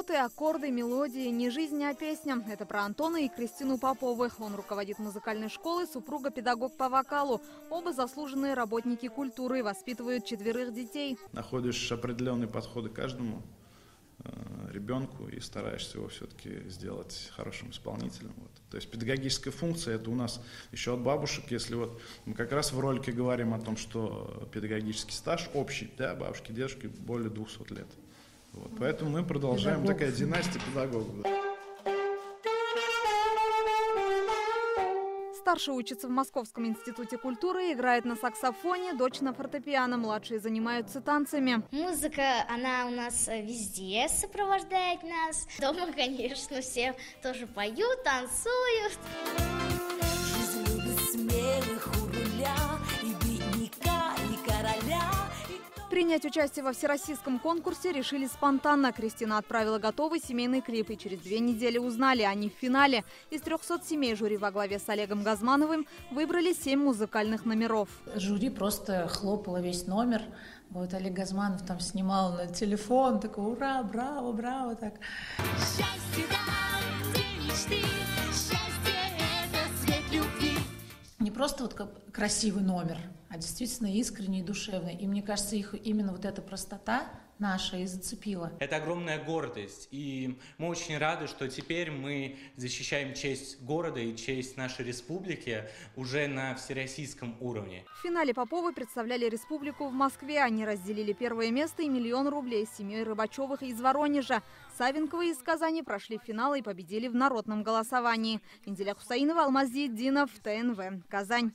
Ноты, аккорды, мелодии, не жизнь, а песня. Это про Антона и Кристину Поповых. Он руководит музыкальной школой, супруга педагог по вокалу. Оба заслуженные работники культуры, воспитывают 4 детей. Находишь определенные подходы к каждому ребенку и стараешься его все-таки сделать хорошим исполнителем. Вот. То есть педагогическая функция — это у нас еще от бабушек. Если вот мы как раз в ролике говорим о том, что педагогический стаж общий, да, бабушки, дедушки более 200 лет. Вот. Поэтому мы продолжаем, такая династия педагогов. Да. Старший учится в Московском институте культуры, играет на саксофоне, дочь на фортепиано, младшие занимаются танцами. Музыка, она у нас везде сопровождает нас. Дома, конечно, все тоже поют, танцуют. Жизнь любит смелых у руля, и бедняка, и короля. Принять участие во всероссийском конкурсе решили спонтанно. Кристина отправила готовый семейный клип, и через 2 недели узнали они в финале. Из 300 семей жюри во главе с Олегом Газмановым выбрали 7 музыкальных номеров. Жюри просто хлопало весь номер. Вот Олег Газманов там снимал на телефон, такой: ура, браво, браво, так. Счастье там, где мечты, счастье — это свет любви. Не просто вот красивый номер, а действительно искренний и душевный. И мне кажется, их именно вот эта простота наша и зацепила. Это огромная гордость, и мы очень рады, что теперь мы защищаем честь города и честь нашей республики уже на всероссийском уровне. В финале Поповы представляли республику в Москве. Они разделили 1 место и 1 000 000 рублей с семьей Рыбачевых из Воронежа. Савенковы из Казани прошли финал и победили в народном голосовании. Инделя Хусаинова, Алмаз Зиеддинов, ТНВ, Казань.